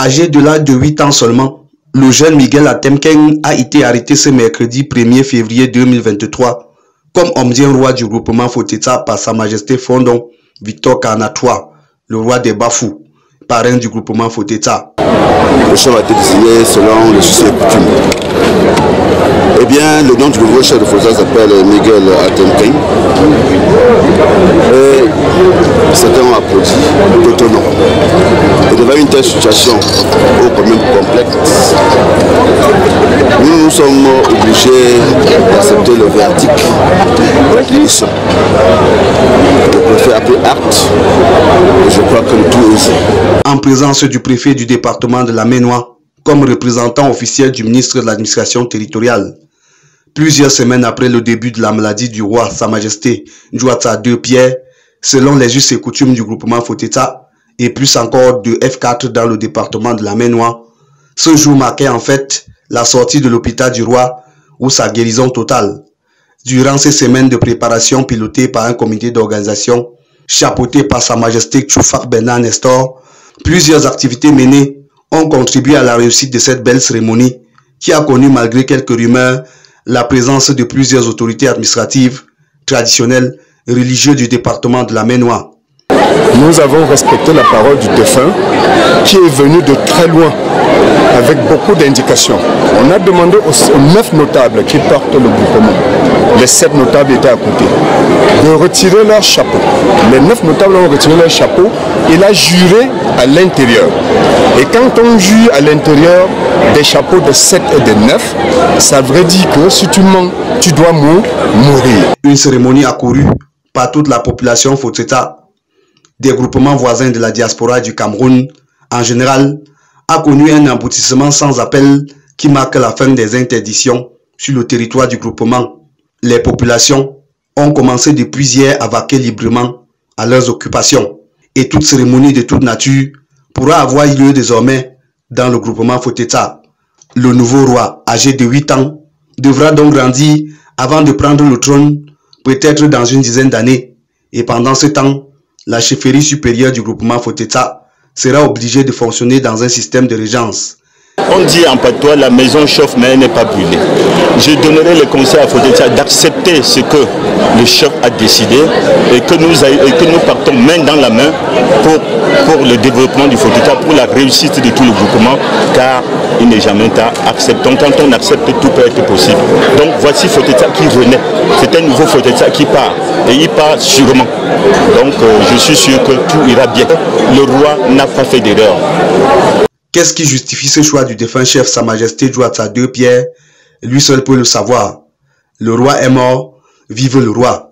Âgé de l'âge de 8 ans seulement, le jeune Miguel Atemkeng a été arrêté ce mercredi 1er février 2023 comme omdien roi du groupement Foteta par Sa Majesté Fondon Victor Kanatoa, le roi des Bafous, parrain du groupement Foteta. Le chef a été désigné selon le succès et coutume. Eh bien, le nom du nouveau chef de Foteta s'appelle Miguel Atemkeng. Et certains ont applaudi d'autres non. Et devant une telle situation, quand même complexe, nous sommes obligés d'accepter le verdict. Le préfet a pris acte et je crois que tout est joué. En présence du préfet du département de la Ménois, comme représentant officiel du ministre de l'administration territoriale, plusieurs semaines après le début de la maladie du roi Sa Majesté Njoata II Pierre, selon les us et coutumes du groupement Foteta, et plus encore de F4 dans le département de la Ménois, ce jour marquait en fait la sortie de l'hôpital du roi ou sa guérison totale. Durant ces semaines de préparation pilotées par un comité d'organisation, chapeauté par Sa Majesté Tchoufak Bernard Nestor, plusieurs activités menées ont contribué à la réussite de cette belle cérémonie qui a connu, malgré quelques rumeurs, la présence de plusieurs autorités administratives, traditionnelles et religieuses du département de la Ménois. Nous avons respecté la parole du défunt qui est venu de très loin avec beaucoup d'indications. On a demandé aux 9 notables qui portent le groupement, les 7 notables étaient à côté, de retirer leur chapeau. Les 9 notables ont retiré leur chapeau. Il a juré à l'intérieur. Et quand on jure à l'intérieur des chapeaux de 7 et de 9, ça veut dire que si tu mens, tu dois mourir. Une cérémonie accourue par toute la population Foteta, des groupements voisins de la diaspora du Cameroun en général, a connu un aboutissement sans appel qui marque la fin des interdictions sur le territoire du groupement. Les populations ont commencé depuis hier à vaquer librement à leurs occupations et toute cérémonie de toute nature pourra avoir lieu désormais dans le groupement Foteta. Le nouveau roi, âgé de 8 ans, devra donc grandir avant de prendre le trône, peut-être dans une dizaine d'années. Et pendant ce temps, la chefferie supérieure du groupement Foteta sera obligée de fonctionner dans un système de régence. On dit en patois, la maison chauffe mais elle n'est pas brûlée. Je donnerai le conseil à Foteta d'accepter ce que le chef a décidé et que nous partons main dans la main pour le développement du Foteta, pour la réussite de tout le groupement, car il n'est jamais tard. Acceptons, quand on accepte, tout peut être possible. Donc voici Foteta qui renaît. C'est un nouveau Foteta qui part et il part sûrement. Donc je suis sûr que tout ira bien. Le roi n'a pas fait d'erreur. Qu'est-ce qui justifie ce choix du défunt chef Sa Majesté Njoata II Pierre? Lui seul peut le savoir. Le roi est mort, vive le roi.